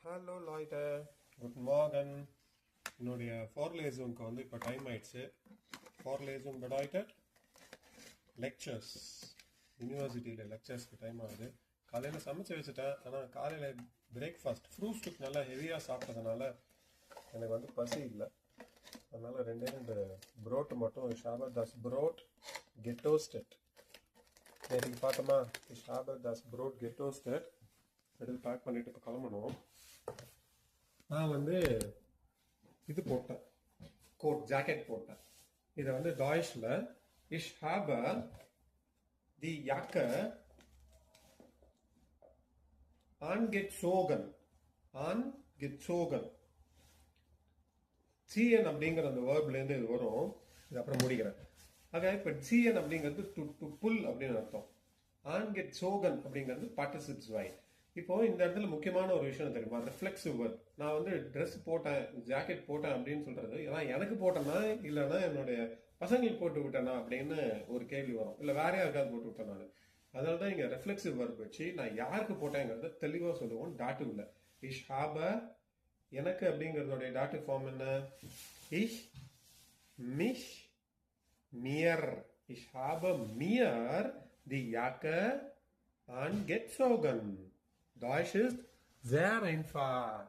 Hello லாய்டர், good Morgan. என்னுடைய ஃபார்லேசூனுக்கு வந்து இப்போ டைம் ஆயிடுச்சு. ஃபார்லேசூன் பெடாய்டட் லெக்சர்ஸ், யூனிவர்சிட்டியில் லெக்சர்ஸ்க்கு டைம் ஆகுது. காலையில் சமைச்சு வச்சுட்டேன், ஆனால் காலையில் பிரேக்ஃபாஸ்ட் ஃப்ரூட்ஸ்க்கு நல்லா ஹெவியாக சாப்பிட்டதுனால எனக்கு வந்து பசி இல்லை. அதனால் ரெண்டு ப்ரோட் மட்டும் ஷாபர்தாஸ் ப்ரோட் கெட்டோஸ்டட் நேற்றுக்கு பார்த்தோமா. ஷாபர்தாஸ் ப்ரோட் கெட்டோஸ்டட் எடுத்து பேக் பண்ணிட்டு இப்போ கிளம்பணும். நான் வந்து இது போட்டேன், கோட் ஜாக்கெட் போட்டேன். இதை வந்து டாய்ஷில் இஷ் ஹாப தி யாக்க ஆன் கெட் சோகன் சிஎன் அப்படிங்கிற அந்த வேர்ப்லேருந்து இது வரும். இது அப்புறம் முடிக்கிறேன். ஆக இப்போ சிஎன் அப்படிங்கிறது டு புல் அப்படின்னு அர்த்தம். ஆன் கெட் சோகன் அப்படிங்கிறது பார்ட்டிசிபிள்ஸ் வை. இப்போ இந்த இடத்துல முக்கியமான ஒரு விஷயம் தெரியுமா, ரிஃப்ளெக்சிவ் வேர்ட். நான் வந்து ட்ரெஸ் போட்டேன், ஜாக்கெட் போட்டேன் அப்படின்னு சொல்றது ஏன்னா எனக்கு போட்டேன்னா இல்லைன்னா என்னுடைய பசங்களுக்கு போட்டு விட்டேனா அப்படின்னு ஒரு கேள்வி வரும், இல்லை வேற யாருக்காவது போட்டு விட்டேன் நான். அதனால தான் இங்க ரெஃப்ளெக்சிவ் வேர்ட் வச்சு நான் யாருக்கு போட்டேங்கிறத தெளிவாக சொல்லுவோம். டாட்டிவ்ல இஷ் ஹாப எனக்கு அப்படிங்கிறதோடைய டாட்டிவ் ஃபார்ம் என்ன? இஷ் மிஷ் மியர். இஷ் ஹாப மியர் தி யாக்க an Getzogen. Deutsch ist sehr einfach.